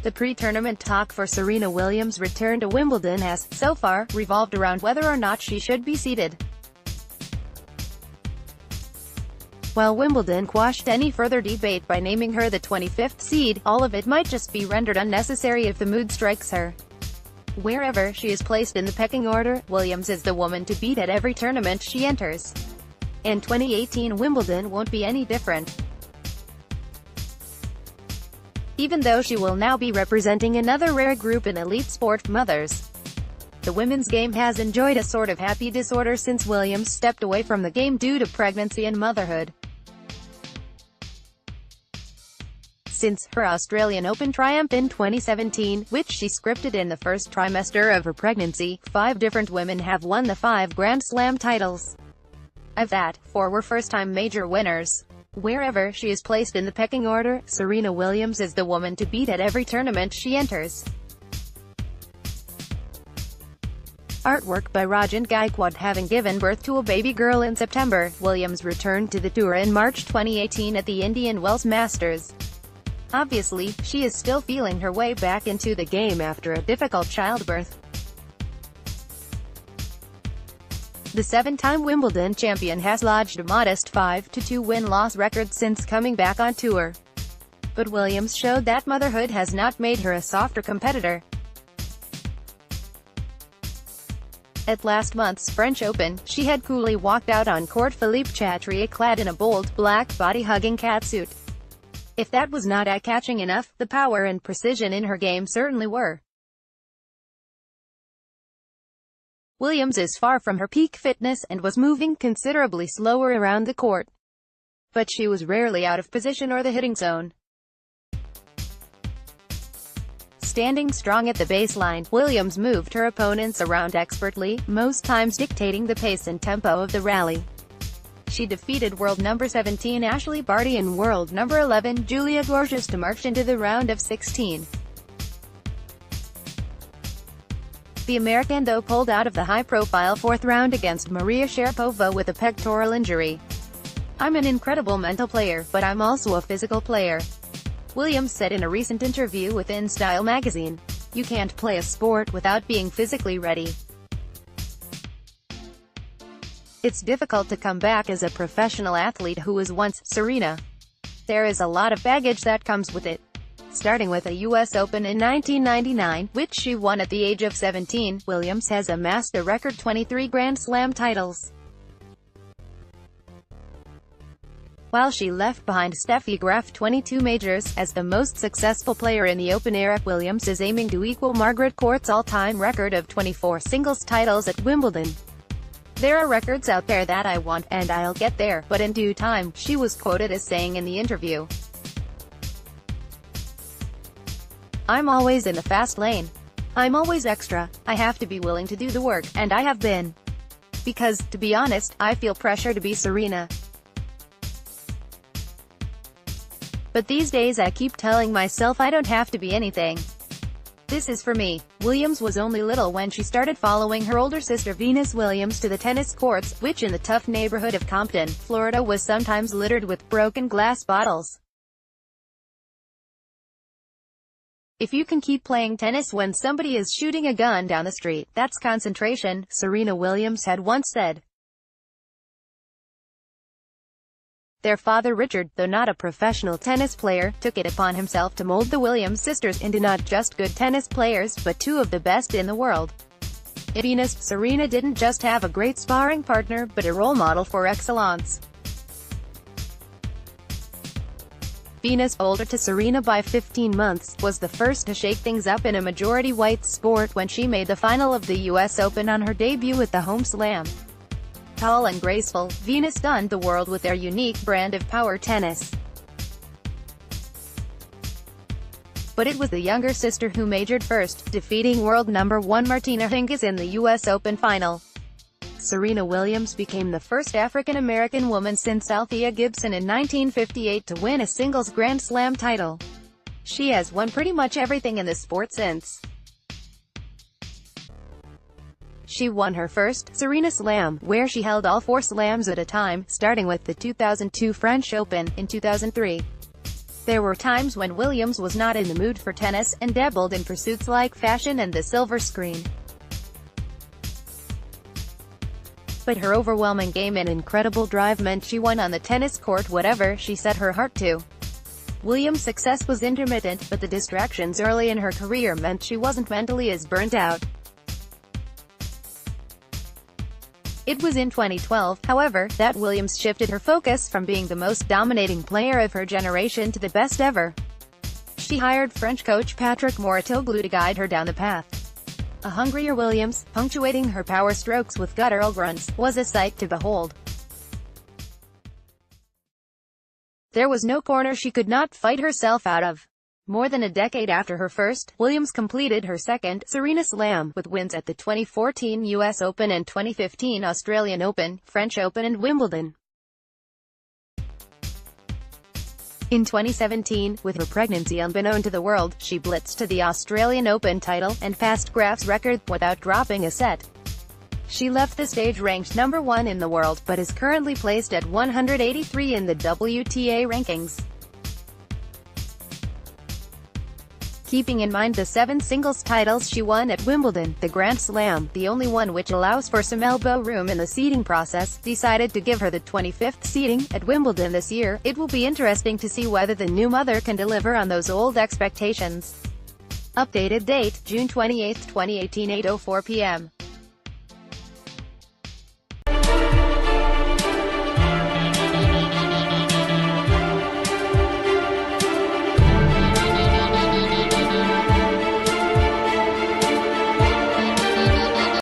The pre-tournament talk for Serena Williams' return to Wimbledon has, so far, revolved around whether or not she should be seeded. While Wimbledon quashed any further debate by naming her the 25th seed, all of it might just be rendered unnecessary if the mood strikes her. Wherever she is placed in the pecking order, Williams is the woman to beat at every tournament she enters. And 2018 Wimbledon won't be any different. Even though she will now be representing another rare group in elite sport, mothers. The women's game has enjoyed a sort of happy disorder since Williams stepped away from the game due to pregnancy and motherhood. Since her Australian Open triumph in 2017, which she scripted in the first trimester of her pregnancy, 5 different women have won the 5 Grand Slam titles. Of that, 4 were first-time major winners. Wherever she is placed in the pecking order, Serena Williams is the woman to beat at every tournament she enters. Artwork by Rajan Gaikwad. Having given birth to a baby girl in September, Williams returned to the tour in March 2018 at the Indian Wells Masters. Obviously, she is still feeling her way back into the game after a difficult childbirth. The 7-time Wimbledon champion has lodged a modest 5-2 win-loss record since coming back on tour. But Williams showed that motherhood has not made her a softer competitor. At last month's French Open, she had coolly walked out on court Philippe Chatrier clad in a bold, black, body-hugging catsuit. If that was not eye-catching enough, the power and precision in her game certainly were. Williams is far from her peak fitness, and was moving considerably slower around the court. But she was rarely out of position or the hitting zone. Standing strong at the baseline, Williams moved her opponents around expertly, most times dictating the pace and tempo of the rally. She defeated world number 17 Ashley Barty and world number 11 Julia Gorges to march into the round of 16. The American, though, pulled out of the high-profile 4th round against Maria Sharapova with a pectoral injury. "I'm an incredible mental player, but I'm also a physical player," Williams said in a recent interview with InStyle magazine. "You can't play a sport without being physically ready. It's difficult to come back as a professional athlete who was once Serena. There is a lot of baggage that comes with it." Starting with a U.S. Open in 1999, which she won at the age of 17, Williams has amassed a record 23 Grand Slam titles. While she left behind Steffi Graf 22 majors, as the most successful player in the Open era, Williams is aiming to equal Margaret Court's all-time record of 24 singles titles at Wimbledon. "There are records out there that I want, and I'll get there, but in due time," she was quoted as saying in the interview. "I'm always in the fast lane. I'm always extra. I have to be willing to do the work, and I have been. Because, to be honest, I feel pressure to be Serena. But these days I keep telling myself I don't have to be anything. This is for me." Williams was only little when she started following her older sister Venus Williams to the tennis courts, which in the tough neighborhood of Compton, Florida was sometimes littered with broken glass bottles. "If you can keep playing tennis when somebody is shooting a gun down the street, that's concentration," Serena Williams had once said. Their father Richard, though not a professional tennis player, took it upon himself to mold the Williams sisters into not just good tennis players, but 2 of the best in the world. In Venus, Serena didn't just have a great sparring partner, but a role model for excellence. Venus, older to Serena by 15 months, was the first to shake things up in a majority-white sport when she made the final of the U.S. Open on her debut at the Home Slam. Tall and graceful, Venus stunned the world with their unique brand of power tennis. But it was the younger sister who majored first, defeating world number 1 Martina Hingis in the U.S. Open final. Serena Williams became the first African-American woman since Althea Gibson in 1958 to win a singles Grand Slam title. She has won pretty much everything in the sport since. She won her first Serena Slam, where she held all 4 slams at a time, starting with the 2002 French Open in 2003. There were times when Williams was not in the mood for tennis, and dabbled in pursuits like fashion and the silver screen. But her overwhelming game and incredible drive meant she won on the tennis court whatever she set her heart to. Williams' success was intermittent, but the distractions early in her career meant she wasn't mentally as burnt out. It was in 2012, however, that Williams shifted her focus from being the most dominating player of her generation to the best ever. She hired French coach Patrick Mouratoglou to guide her down the path. A hungrier Williams, punctuating her power strokes with guttural grunts, was a sight to behold. There was no corner she could not fight herself out of. More than a decade after her first, Williams completed her second Serena Slam, with wins at the 2014 US Open and 2015 Australian Open, French Open and Wimbledon. In 2017, with her pregnancy unbeknown to the world, she blitzed to the Australian Open title, and passed Graf's record, without dropping a set. She left the stage ranked number 1 in the world, but is currently placed at 183 in the WTA rankings. Keeping in mind the 7 singles titles she won at Wimbledon, the Grand Slam, the only one which allows for some elbow room in the seeding process, decided to give her the 25th seeding at Wimbledon this year. It will be interesting to see whether the new mother can deliver on those old expectations. Updated date, June 28, 2018, 8:04 p.m.